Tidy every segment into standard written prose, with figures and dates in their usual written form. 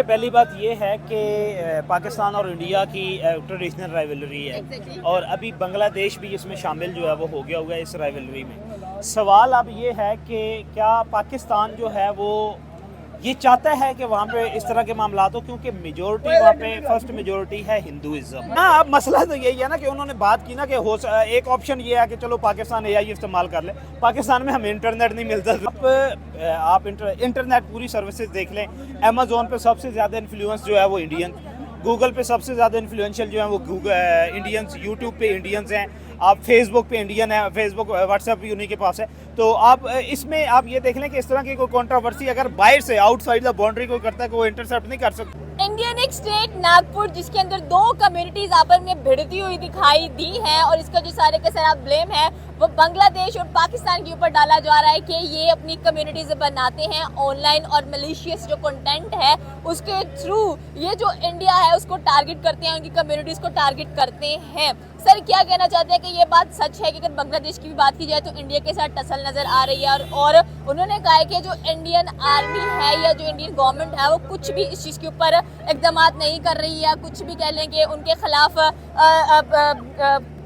पहली बात ये है कि पाकिस्तान और इंडिया की ट्रेडिशनल राइवलरी है और अभी बांग्लादेश भी इसमें शामिल जो है वो हो गया हुआ है इस राइवलरी में। सवाल अब ये है कि क्या पाकिस्तान जो है वो ये चाहता है कि वहाँ पे इस तरह के मामला हो, क्योंकि मेजोरिटी वहाँ पे फर्स्ट मेजोरिटी है हिंदुइज्म। हाँ, अब मसला तो यही है ना कि उन्होंने बात की ना कि एक ऑप्शन ये है कि चलो पाकिस्तान एआई इस्तेमाल कर ले। पाकिस्तान में हमें इंटरनेट नहीं मिलता। आप इंटरनेट पूरी सर्विसेज देख लें। अमेजोन पे सबसे ज़्यादा इन्फ्लुएंस जो है वो इंडियन, गूगल पे सबसे ज़्यादा इन्फ्लुएंशियल जो है वो इंडियंस, यूट्यूब पे इंडियंस हैं, आप फेसबुक पे इंडियन है, फेसबुक व्हाट्सएप भी उन्हीं के पास है। तो आप इसमें आप ये देख लें कि इस तरह की कोई कंट्रोवर्सी अगर बाहर से आउटसाइड द बाउंड्री कोई करता है कि वो इंटरसेप्ट नहीं कर सकता। इंडियन एक स्टेट नागपुर जिसके अंदर दो कम्युनिटीज आपस में भिड़ती हुई दिखाई दी है और इसका जो सारे का सारा ब्लेम है वो बांग्लादेश और पाकिस्तान के ऊपर डाला जा रहा है कि ये अपनी कम्युनिटीज बनाते हैं ऑनलाइन और मलिशियस जो कंटेंट है उसके थ्रू ये जो इंडिया है उसको टारगेट करते हैं, उनकी कम्युनिटीज को टारगेट करते हैं। सर क्या कहना चाहते हैं कि ये बात सच है कि अगर बांग्लादेश की भी बात की जाए तो इंडिया के साथ टसल नजर आ रही है और उन्होंने कहा है कि जो इंडियन आर्मी है या जो इंडियन गवर्नमेंट है वो कुछ भी इस चीज़ के ऊपर इकदाम नहीं कर रही है, कुछ भी कह लें कि उनके खिलाफ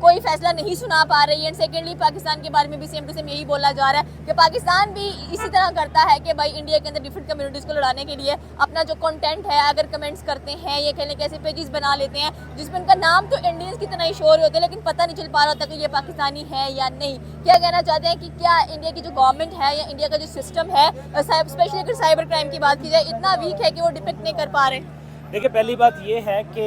कोई फैसला नहीं सुना पा रही है। एंड सेकेंडली पाकिस्तान के बारे में भी सेम टू सेम यही बोला जा रहा है कि पाकिस्तान भी इसी तरह करता है कि भाई इंडिया के अंदर डिफरेंट कम्युनिटीज़ को लड़ाने के लिए अपना जो कंटेंट है अगर कमेंट्स करते हैं ये कहने के ऐसे पेजेस बना लेते हैं जिसमें उनका नाम तो इंडियंस की तरह ही शोर होते हैं लेकिन पता नहीं चल पा रहा होता कि ये पाकिस्तानी है या नहीं। क्या कहना चाहते हैं कि क्या इंडिया की जो गवर्नमेंट है या इंडिया का जो सिस्टम है स्पेशली अगर साइबर क्राइम की बात की जाए इतना वीक है कि वो डिपेक्ट नहीं कर पा रहे? देखिए, पहली बात ये है कि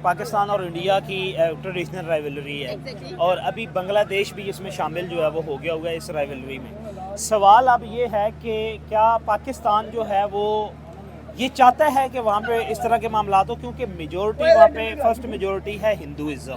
पाकिस्तान और इंडिया की ट्रेडिशनल राइवलरी है और अभी बांग्लादेश भी इसमें शामिल जो है वो हो गया हुआ है इस राइवलरी में। सवाल अब ये है कि क्या पाकिस्तान जो है वो ये चाहता है कि वहाँ पे इस तरह के मामला हो, क्योंकि मेजोरिटी वहाँ पे फर्स्ट मेजोरिटी है हिंदुइज्म,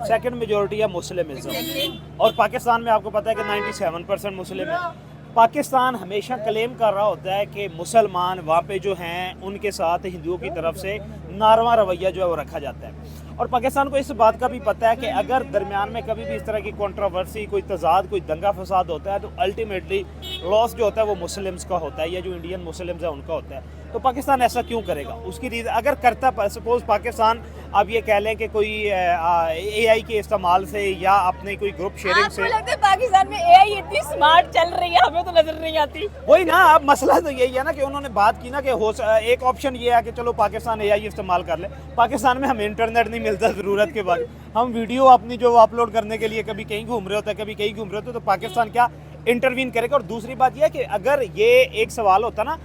सेकंड मेजोरिटी है मुस्लिमिज्म और पाकिस्तान में आपको पता है कि 97% मुस्लिम है। पाकिस्तान हमेशा क्लेम कर रहा होता है कि मुसलमान वहाँ पे जो हैं उनके साथ हिंदुओं की तरफ से नारवा रवैया जो है वो रखा जाता है और पाकिस्तान को इस बात का भी पता है कि अगर दरमियान में कभी भी इस तरह की कंट्रोवर्सी, कोई तजाद, कोई दंगा फसाद होता है तो अल्टीमेटली लॉस जो होता है वो मुस्लिम्स का होता है या जो इंडियन मुस्लिम्स है उनका होता है। तो पाकिस्तान ऐसा क्यों करेगा? उसकी रीज़न अगर करता, सपोज पाकिस्तान आप ये कह लें कि कोई एआई के इस्तेमाल से या अपने कोई ग्रुप शेयरिंग से, लगता है पाकिस्तान में एआई इतनी स्मार्ट चल रही है हमें तो नजर नहीं आती। वही ना, अब मसला तो यही है ना कि उन्होंने बात की ना कि एक ऑप्शन ये है कि चलो पाकिस्तान एआई इस्तेमाल कर ले। पाकिस्तान में हमें इंटरनेट नहीं मिलता ज़रूरत के बाद, हम वीडियो अपनी जो अपलोड करने के लिए कभी कहीं घूम रहे होते हैं कभी कहीं घूम रहे होते, तो पाकिस्तान क्या इंटरवीन करेगा? और दूसरी बात यह है कि अगर ये एक सवाल होता ना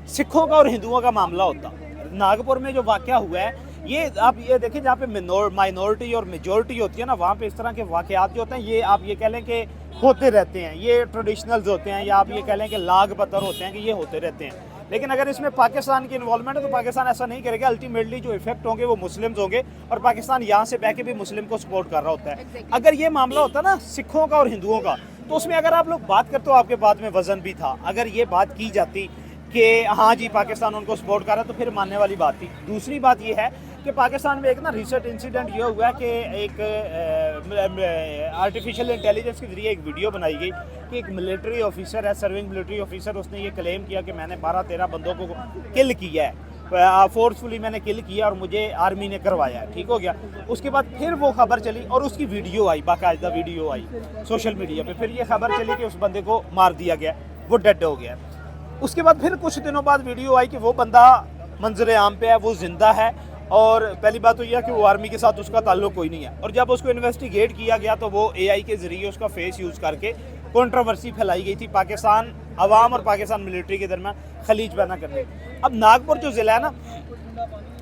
सिखों का और हिंदुओं का मामला होता, नागपुर में जो वाक़या हुआ है ये आप ये देखें जहाँ पे माइनॉरिटी और मेजॉरिटी होती है ना वहाँ पे इस तरह के वाक़यात जो होते हैं ये आप ये कह लें कि होते रहते हैं, ये ट्रेडिशनल्स होते हैं या आप ये कह लें कि लाग पत्थर होते हैं कि ये होते रहते हैं। लेकिन अगर इसमें पाकिस्तान की इन्वॉल्वमेंट है तो पाकिस्तान ऐसा नहीं करेगा। अल्टीमेटली जो इफेक्ट होंगे वो मुस्लिम्स होंगे और पाकिस्तान यहाँ से बह के भी मुस्लिम को सपोर्ट कर रहा होता है। अगर ये मामला होता ना सिखों का और हिंदुओं का तो उसमें अगर आप लोग बात करते हो आपके बात में वजन भी था। अगर ये बात की जाती कि हाँ जी पाकिस्तान उनको सपोर्ट कर रहा है तो फिर मानने वाली बात थी। दूसरी बात ये है कि पाकिस्तान में एक ना रिसेंट इंसिडेंट ये हुआ है कि एक आर्टिफिशियल इंटेलिजेंस के जरिए एक वीडियो बनाई गई कि एक मिलिट्री ऑफिसर है, सर्विंग मिलिट्री ऑफिसर, उसने ये क्लेम किया कि मैंने 12-13 बंदों को किल किया है, फोर्सफुली मैंने किल किया और मुझे आर्मी ने करवाया है। ठीक हो गया। उसके बाद फिर वो खबर चली और उसकी वीडियो आई, बाकायदा वीडियो आई सोशल मीडिया पे। फिर ये खबर चली कि उस बंदे को मार दिया गया, वो डेड हो गया। उसके बाद फिर कुछ दिनों बाद वीडियो आई कि वो बंदा मंजर आम पे है, वो जिंदा है और पहली बात तो यह है कि वो आर्मी के साथ उसका ताल्लुक कोई नहीं है। और जब उसको इन्वेस्टिगेट किया गया तो वो एआई के ज़रिए उसका फेस यूज़ करके कंट्रोवर्सी फैलाई गई थी पाकिस्तान अवाम और पाकिस्तान मिलिट्री के दरमियान खलीज पैदा करने। अब नागपुर जो ज़िला है ना,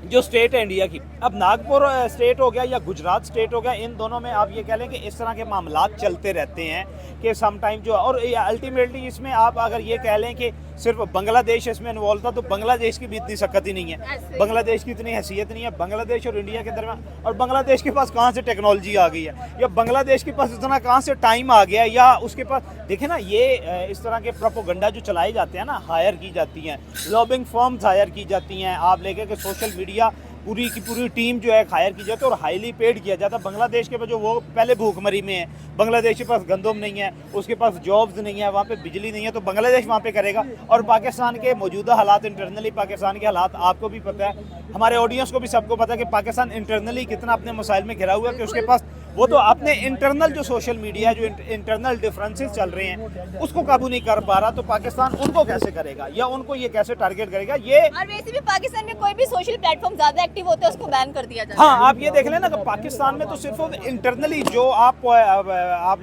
जो स्टेट है इंडिया की, अब नागपुर स्टेट हो गया या गुजरात स्टेट हो गया, इन दोनों में आप ये कह लें कि इस तरह के मामलात चलते रहते हैं कि सम टाइम जो, और अल्टीमेटली इसमें आप अगर ये कह लें कि सिर्फ बांग्लादेश इसमें इन्वॉल्व था तो बांग्लादेश की भी इतनी सख्त ही नहीं है, बांग्लादेश की इतनी हैसियत नहीं है बांग्लादेश और इंडिया के दरमियान। और बांग्लादेश के पास कहाँ से टेक्नोलॉजी आ गई है या बांग्लादेश के पास इतना कहाँ से टाइम आ गया या उसके पास, देखें ना ये इस तरह के प्रोपोगंडा जो चलाए जाते हैं ना, हायर की जाती हैं, लॉबिंग फर्म्स हायर की जाती हैं, आप लेके कि सोशल मीडिया पूरी की पूरी टीम जो है हायर की जाती है और हाईली पेड किया जाता है। बांग्लादेश के पास जो वो पहले भूखमरी में है, बांग्लादेश के पास गंदम नहीं है, उसके पास जॉब्स नहीं है, वहाँ पे बिजली नहीं है, तो बांग्लादेश वहाँ पे करेगा। और पाकिस्तान के मौजूदा हालात, इंटरनली पाकिस्तान के हालात आपको भी पता है, हमारे ऑडियंस को भी सबको पता है कि पाकिस्तान इंटरनली कितना अपने मसाइल में घिरा हुआ है कि उसके पास वो तो अपने इंटरनल जो सोशल मीडिया है, जो इंटरनल डिफरेंसेस चल रहे हैं, उसको काबू नहीं कर पा रहा। तो पाकिस्तान उनको कैसे करेगा या उनको ये कैसे टारगेट करेगा ये। और वैसे भी पाकिस्तान में कोई भी सोशल प्लेटफॉर्म ज्यादा एक्टिव होता है उसको बैन कर दिया जाता है। हाँ, आप ये देख लें ना कि पाकिस्तान में तो सिर्फ इंटरनली जो आप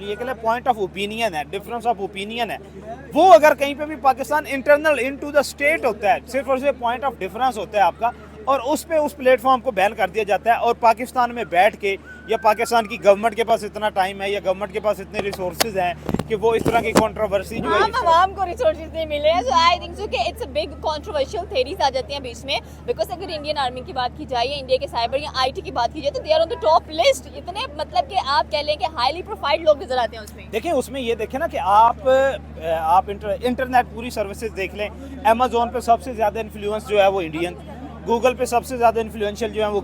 ये कह लें पॉइंट ऑफ ओपिनियन है, डिफरेंस ऑफ ओपिनियन है, वो अगर कहीं पे भी Pakistan internal into the state होता है, सिर्फ और सिर्फ पॉइंट ऑफ डिफरेंस होता है आपका, और उस पे उस प्लेटफॉर्म को बैन कर दिया जाता है। और पाकिस्तान में बैठ के या पाकिस्तान की गवर्नमेंट के पास इतना टाइम है या गवर्नमेंट के पास इतने रिसोर्सेज हैं कि वो इस तरह की कंट्रोवर्सी जो है आवाम को रिसोर्सेज नहीं मिले हैं। सो आई थिंक सो कि it's a big controversial theories आ जाती हैं बीच में, बिकॉज अगर इंडियन आर्मी की बात की जाए या इंडिया के साइबर या आईटी की बात की जाए तो they are on the top list. इतने मतलब कि आप कह लें कि हाईली प्रोफाइल्ड लोग नजर आते हैं उसमें। देखें, उसमें ये देखें ना कि आप इंटरनेट पूरी सर्विसेज देख लें, अमेजोन पे सबसे ज़्यादा इन्फ्लुएंस जो है वो इंडियन, गूगल पे सबसे ज़्यादा इन्फ्लुएंशियल जो है वो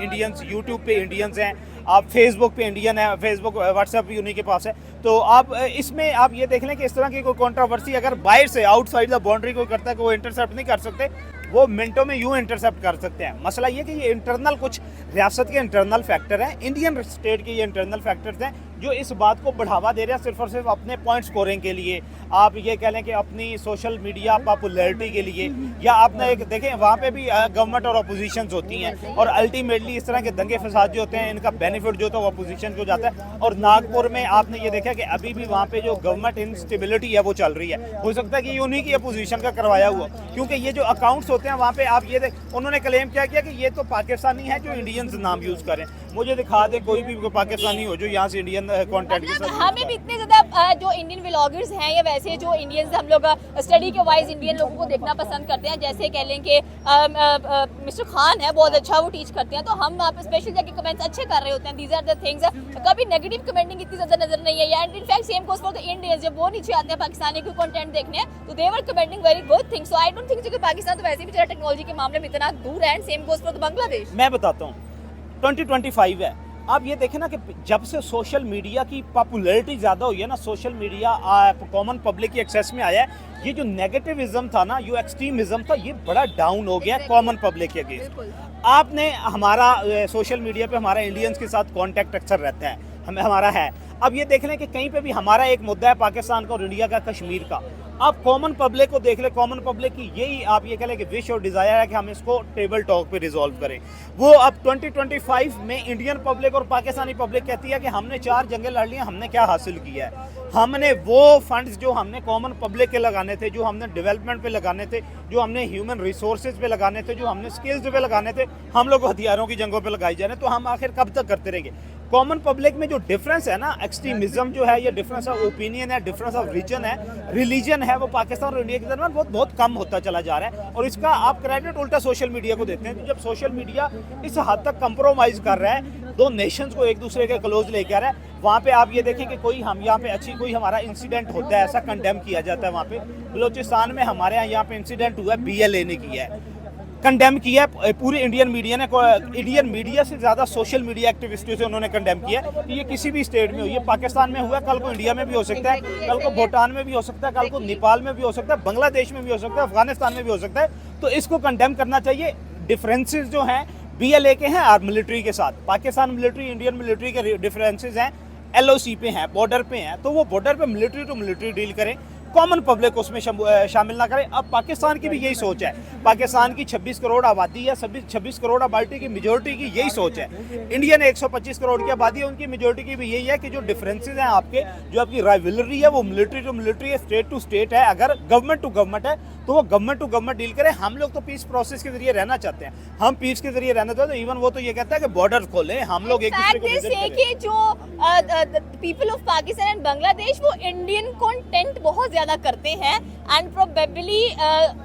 इंडियंस, यूट्यूब पे इंडियंस हैं, आप फेसबुक पे इंडियन है, फेसबुक व्हाट्सएप भी उन्हीं के पास है। तो आप इसमें आप ये देख लें कि इस तरह की कोई कंट्रोवर्सी अगर बाहर से आउटसाइड द बाउंड्री कोई करता है कि वो इंटरसेप्ट नहीं कर सकते, वो मिनटों में यूं इंटरसेप्ट कर सकते हैं। मसला ये कि ये इंटरनल कुछ रियासत के इंटरनल फैक्टर हैं, इंडियन स्टेट के ये इंटरनल फैक्टर्स हैं जो इस बात को बढ़ावा दे रहे हैं सिर्फ और सिर्फ अपने पॉइंट स्कोरिंग के लिए। आप ये कह लें कि अपनी सोशल मीडिया पॉपुलैरिटी के लिए, या आपने एक देखें वहाँ पे भी गवर्नमेंट और अपोजिशन होती हैं, और अल्टीमेटली इस तरह के दंगे फसाद जो होते हैं इनका बेनिफिट जो होता है वो अपोजिशन को जाता है। और नागपुर में आपने ये देखा कि अभी भी वहाँ पे जो गवर्नमेंट इंस्टेबिलिटी है वो चल रही है। हो सकता है कि ये उन्हीं की अपोजिशन का करवाया हुआ, क्योंकि ये जो अकाउंट्स होते हैं वहाँ पे आप ये उन्होंने क्लेम क्या किया कि ये तो पाकिस्तानी है जो इंडियंस नाम यूज़ करें। मुझे दिखा दे कोई भी पाकिस्तानी हो जो यहाँ से इंडियन कॉन्टेंट के साथ। हमें भी इतने ज्यादा जो इंडियन व्लॉगर्स हैं या वैसे जो इंडियंस हम लोग स्टडी के वाइज इंडियन लोगों को देखना पसंद करते हैं, जैसे कह लें कि मिस्टर खान है, बहुत अच्छा वो टीच करते हैं, तो हम वहाँ पे स्पेशल जाके कमेंट्स अच्छे कर रहे होते हैं। दीज आर द थिंग्स, कभी नेगेटिव कमेंटिंग इतनी ज्यादा नजर नहीं है। And in fact same goes for the Indians, जब वो नीचे आते हैं पाकिस्तानी कोई कंटेंट देखने तो they were commenting very good things. So I don't think कि पाकिस्तान तो वैसे भी जरा टेक्नोलॉजी के मामले में इतना दूर है। And same goes for the Bangladesh. मैं बताता हूँ, 2025 है, आप ये देखें ना कि जब से सोशल मीडिया की पॉपुलैरिटी ज़्यादा हुई है ना, सोशल मीडिया कॉमन पब्लिक की एक्सेस में आया है, ये जो नेगेटिविज्म था ना, जो एक्सट्रीमिज्म था, ये बड़ा डाउन हो गया कॉमन पब्लिक के अगेंस्ट। आपने हमारा सोशल मीडिया पे हमारा इंडियंस के साथ कांटेक्ट अक्सर रहता है, हमारा है। अब ये देख लें कि कहीं पे भी हमारा एक मुद्दा है पाकिस्तान का और इंडिया का, कश्मीर का, आप कॉमन पब्लिक को देख ले, कॉमन पब्लिक की यही आप ये कह लें कि विश और डिज़ायर है कि हम इसको टेबल टॉक पे रिजॉल्व करें। वो अब 2025 में इंडियन पब्लिक और पाकिस्तानी पब्लिक कहती है कि हमने 4 जंगें लड़ ली, हमने क्या हासिल किया है। हमने वो फंड्स जो हमने कॉमन पब्लिक के लगाने थे, जो हमने डेवलपमेंट पे लगाने थे, जो हमने ह्यूमन रिसोर्सेज पे लगाने थे, जो हमने स्किल्स पे लगाने थे, हम लोग हथियारों की जंगों पे लगाई जा रहे हैं। तो हम आखिर कब तक करते रहेंगे? कॉमन पब्लिक में जो डिफरेंस है ना, एक्सट्रीमिज्म जो है, ये डिफरेंस ऑफ ओपिनियन है, डिफरेंस ऑफ रिलीजन है, वो पाकिस्तान और इंडिया के दरमियान बहुत कम होता चला जा रहा है। और इसका आप क्रेडिट उल्टा सोशल मीडिया को देते हैं। तो जब सोशल मीडिया इस हद तक कंप्रोमाइज कर रहा है, 2 नेशंस को एक दूसरे के क्लोज लेके आ रहा है, वहाँ पे आप ये देखें कि कोई हम यहाँ पे कोई हमारा इंसिडेंट होता है, ऐसा कंडेम किया जाता है। वहाँ पे बलोचिस्तान में हमारे यहाँ पे इंसिडेंट हुआ है, BLA ने किया है, कंडेम किया है, पूरी इंडियन मीडिया ने, इंडियन मीडिया से ज़्यादा सोशल मीडिया एक्टिविस्टों से उन्होंने कंडेम किया है कि ये किसी भी स्टेट में हो, ये पाकिस्तान में हुआ, कल को इंडिया में भी हो सकता है, कल को भूटान में भी हो सकता है, कल को नेपाल में भी हो सकता है, बांग्लादेश में भी हो सकता है, अफगानिस्तान में भी हो सकता है। तो इसको कंडेम करना चाहिए। डिफरेंसेस जो हैं BLA के हैं और मिलिट्री के साथ, पाकिस्तान मिलिट्री इंडियन मिलिट्री के डिफरेंसेस हैं, LOC पे हैं, बॉर्डर पे हैं, तो वो बॉर्डर पे मिलिट्री टू मिलिट्री डील करें, कॉमन पब्लिक को उसमें शामिल ना करें। अब पाकिस्तान की भी यही सोच है, पाकिस्तान की 26 करोड़ आबादी है, 26 करोड़ आबादी की मेजोरिटी की यही सोच है। इंडिया ने 125 करोड़ की आबादी है, उनकी मेजोरिटी की भी यही है कि जो डिफरेंसेस हैं आपके, जो आपकी राइवलरी है वो मिलिट्री टू मिलिट्री है, स्टेट टू स्टेट है। अगर गवर्नमेंट टू गवर्नमेंट है तो वो गवर्नमेंट टू गवर्नमेट डील करें। हम लोग तो पीस प्रोसेस के जरिए रहना चाहते हैं, हम पीस के जरिए रहना चाहते हैं। इवन वो तो ये कहता है कि बॉर्डर खोले, हम लोग एक दूसरे को विजिट करें। कि जो people of Pakistan and Bangladesh वो इंडियन कंटेंट बहुत ज्यादा करते हैं, एंड प्रोबेबली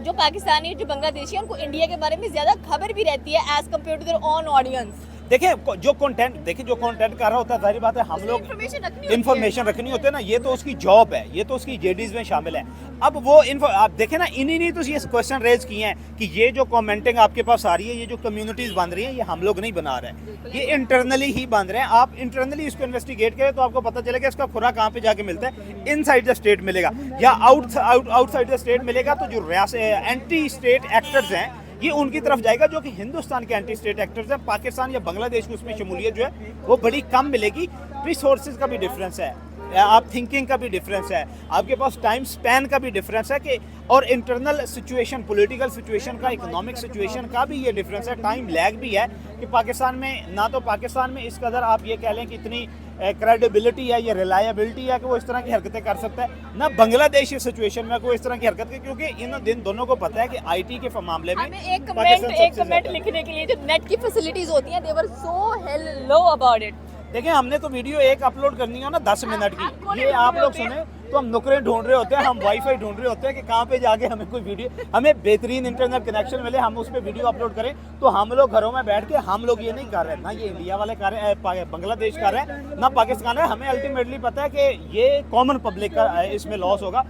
जो पाकिस्तानी जो बांग्लादेशी हैं उनको इंडिया के बारे में ज्यादा खबर भी रहती है as compare to their own audience. देखिए जो कंटेंट कर रहा होता है, जाहिर बात है हम लोग इन्फॉर्मेशन रखनी होती है ना, ये तो उसकी जॉब है, ये तो उसकी जेडीज में शामिल है। अब वो आप देखें ना, इन्हीं ने तो ये क्वेश्चन रेज किए हैं कि ये जो कमेंटिंग आपके पास आ रही है, ये जो कम्युनिटीज बन रही है, ये हम लोग नहीं बना रहे हैं, ये इंटरनली ही बन रहे हैं। आप इंटरनली इसको इन्वेस्टिगेट करें तो आपको पता चलेगा इसका खुरा कहाँ पे जाके मिलता है। इनसाइड द स्टेट मिलेगा या आउटसाइड द स्टेट मिलेगा, तो जो एंटी स्टेट एक्टर्स हैं ये उनकी तरफ जाएगा, जो कि हिंदुस्तान के एंटी स्टेट एक्टर्स हैं। पाकिस्तान या बांग्लादेश को उसमें शमूलियत जो है वो बड़ी कम मिलेगी। रिसोर्सेज का भी डिफरेंस है, आप थिंकिंग का भी डिफरेंस है, आपके पास टाइम स्पैन का भी डिफरेंस है कि, और इंटरनल सिचुएशन, पॉलिटिकल सिचुएशन का, इकोनॉमिक सिचुएशन का भी ये डिफरेंस है। टाइम लैग भी है कि पाकिस्तान में ना तो पाकिस्तान में इस कदर आप ये कह लें कि इतनी क्रेडिबिलिटी है या रिलायबिलिटी है कि वो इस तरह की हरकतें कर सकता है, ना बांग्लादेश इस सिचुएशन में कोई इस तरह की हरकत की, क्योंकि इन दोनों को पता है कि आईटी के मामले में एक कमेंट लिखने के लिए जो नेट की फैसिलिटीज होती हैं, दे वर सो हेल लो अबाउट इट। देखिए हमने तो वीडियो एक अपलोड करनी हो ना 10 मिनट की, ये आप लोग सुने तो हम नुकरें ढूंढ रहे होते हैं, हम वाईफाई ढूंढ रहे होते हैं कि कहाँ पे जाके हमें कोई वीडियो, हमें बेहतरीन इंटरनेट कनेक्शन मिले, हम उस पर वीडियो अपलोड करें। तो हम लोग घरों में बैठ के हम लोग ये नहीं कर रहे, ना ये इंडिया वाले कर रहे हैं, बांग्लादेश कर रहे हैं, ना पाकिस्तान है। हमें अल्टीमेटली पता है कि ये कॉमन पब्लिक का इसमें लॉस होगा।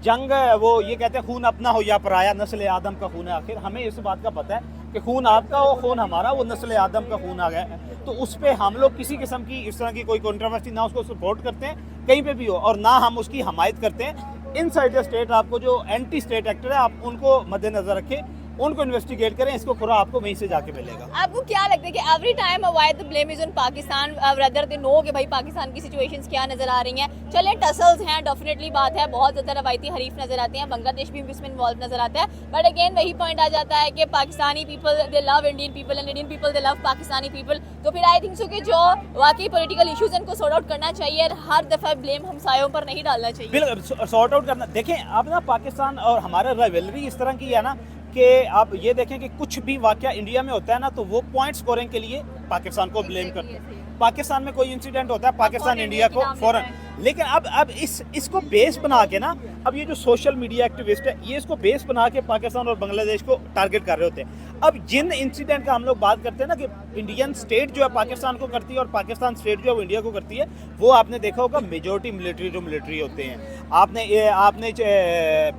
जंग वो ये कहते हैं खून अपना हो या पराया, नस्ल आदम का खून है आखिर। हमें इस बात का पता है कि खून आपका हो, खून हमारा, वो नस्ल आदम का खून आ गया। तो उस पर हम लोग किसी किस्म की इस तरह की कोई कंट्रोवर्सी ना उसको सपोर्ट करते हैं कहीं पे भी हो, और ना हम उसकी हमायत करते हैं। इनसाइड द स्टेट आपको जो एंटी स्टेट एक्टर है, आप उनको मद्देनजर रखें, उनको इन्वेस्टिगेट करें, इसको खुरा आपको वहीं से जाके मिलेगा। आपको क्या लगता है कि every time why the blame is on Pakistan rather they know कि भाई पाकिस्तान की सिचुएशंस क्या नजर आ रही हैं? चलें टसल्स हैं, डेफिनेटली बात है, बहुत ज़्यादा रवायती हरीफ नजर आते हैं, बांग्लादेश भी इसमें इन्वॉल्व नजर आता है, बट अगेन वही पॉइंट आ जाता है कि Pakistani people they love Indian people and Indian people they love Pakistani people. तो फिर आई थिंक सो कि जो वाकई पॉलिटिकल इशूज इनको सॉर्ट आउट करना चाहिए, हर दफा ब्लेम हमसायों पर नहीं डालना चाहिए। बिल्कुल सॉर्ट आउट करना। देखें आप ना, पाकिस्तान और हमारा राइवलरी इस तरह की है ना कि आप ये देखें कि कुछ भी वाकया इंडिया में होता है ना, तो वो पॉइंट स्कोरिंग के लिए पाकिस्तान को ब्लेम करते हैं। पाकिस्तान में कोई इंसिडेंट होता है, पाकिस्तान इंडिया को फौरन। लेकिन अब इसको बेस बना के ना, अब ये जो सोशल मीडिया एक्टिविस्ट है, ये इसको बेस बना के पाकिस्तान और बांग्लादेश को टारगेट कर रहे होते हैं। अब जिन इंसिडेंट का हम लोग बात करते हैं ना कि इंडियन स्टेट जो है पाकिस्तान को करती है और पाकिस्तान स्टेट जो है वो इंडिया को करती है, वो आपने देखा होगा मेजोरिटी मिलिट्री होते हैं। आपने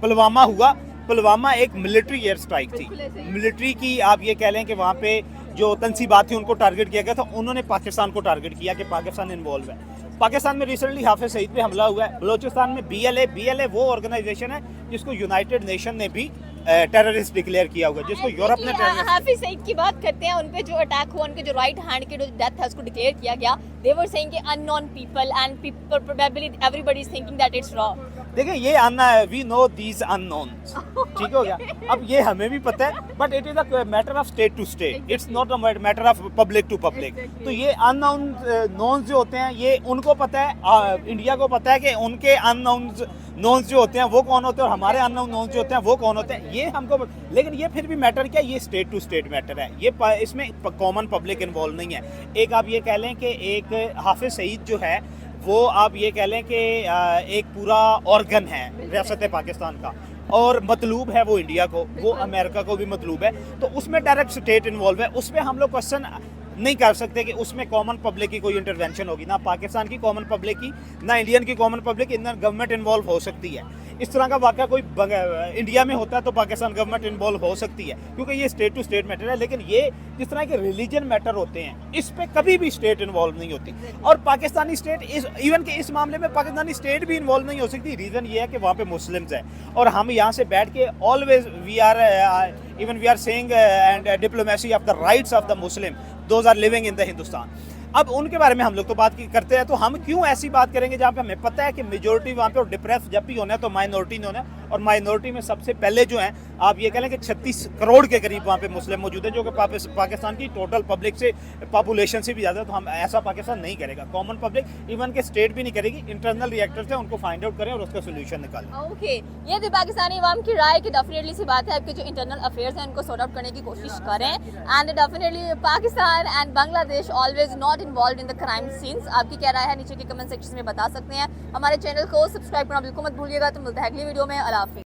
पुलवामा हुआ, पुलवामा एक मिलिट्री एयर स्ट्राइक थी, मिलिट्री की आप ये कह लें कि वहाँ पे जो तनसीबात थी उनको टारगेट किया गया था, उन्होंने पाकिस्तान को टारगेट किया कि पाकिस्तान इन्वॉल्व है। पाकिस्तान में रिसेंटली हाफिज सईद पे हमला हुआ है, बलोचिस्तान में BLA वो ऑर्गेनाइजेशन है जिसको यूनाइटेड नेशन ने भी टेररिस्ट डिक्लेयर किया हुआ है, जिसको यूरोप ने हाफिज सईद की बात करते हैं, उनपे जो अटैक हुआ, उनके जो राइट हैंड के जो डेथ है उसको डिक्लेयर किया गया। दे वर सेइंग कि unknown people and people probably everybody is thinking that it's raw. देखिए ये वी नो दीज अननोन्स, ठीक हो गया। अब ये हमें भी पता है, but it is a matter of state to state, it's not a matter of public to public. तो ये अननोन्स जो होते हैं, ये उनको पता है, इंडिया को पता है कि उनके नोन्स जो होते हैं वो कौन होते हैं और हमारे अननोन्स जो होते हैं वो कौन होते हैं, ये हमको। लेकिन ये फिर भी मैटर क्या, ये स्टेट टू स्टेट मैटर है, ये इसमें कॉमन पब्लिक इन्वॉल्व नहीं है। एक आप ये कह लें कि एक हाफिज सईद जो है वो आप ये कह लें कि एक पूरा ऑर्गन है रियासत पाकिस्तान का, और मतलूब है वो इंडिया को, वो अमेरिका को भी मतलूब है, तो उसमें डायरेक्ट स्टेट इन्वॉल्व है। उसमें हम लोग क्वेश्चन नहीं कर सकते कि उसमें कॉमन पब्लिक की कोई इंटरवेंशन होगी, ना पाकिस्तान की कॉमन पब्लिक की, ना इंडियन की common public, Indian government involve हो सकती है। इस तरह का वाक़या कोई इंडिया में होता है तो पाकिस्तान गवर्नमेंट इन्वॉल्व हो सकती है, क्योंकि ये स्टेट टू स्टेट मैटर है। लेकिन ये जिस तरह के रिलीजन मैटर होते हैं, इस पर कभी भी स्टेट इन्वॉल्व नहीं होती, और पाकिस्तानी स्टेट इवन के इस मामले में पाकिस्तानी स्टेट भी इन्वॉल्व नहीं हो सकती। रीज़न ये है कि वहाँ पे मुस्लिम्स हैं, और हम यहाँ से बैठ के always we are saying and diplomacy of the rights of the Muslim, those are living in the Hindustan. अब उनके बारे में हम लोग तो बात करते हैं, तो हम क्यों ऐसी बात करेंगे जहाँ पे हमें पता है कि मेजोरिटी वहाँ पे, और डिप्रेस जब भी होना है तो माइनॉरिटी नहीं होना है, और माइनॉरिटी में सबसे पहले जो है आप ये कह लें कि 36 करोड़ के करीब वहाँ पे मुस्लिम मौजूद है, जो कि पाकिस्तान की टोटल पब्लिक से, पॉपुलेशन से भी ज़्यादा। तो हम ऐसा पाकिस्तान नहीं करेगा, कॉमन पब्लिक इवन के स्टेट भी नहीं करेगी। इंटरनल रिएक्टर्स हैं, उनको फाइंड आउट करें और उसका सोल्यूशन निकालें। ओके, ये थी पाकिस्तानी अवाम की राय कि डेफिनेटली सी बात है, आपके जो इंटरनल अफेयर्स हैं उनको सॉर्ट आउट करने की कोशिश करें, and definitely Pakistan and Bangladesh always not involve in the crime scenes. आपकी क्या राय है नीचे के कमेंट सेक्शन में बता सकते हैं। हमारे चैनल को सब्सक्राइब करना बिल्कुल मत भूलिएगा। तो मिलते हैं अगली वीडियो में। अल्लाह हाफिज़।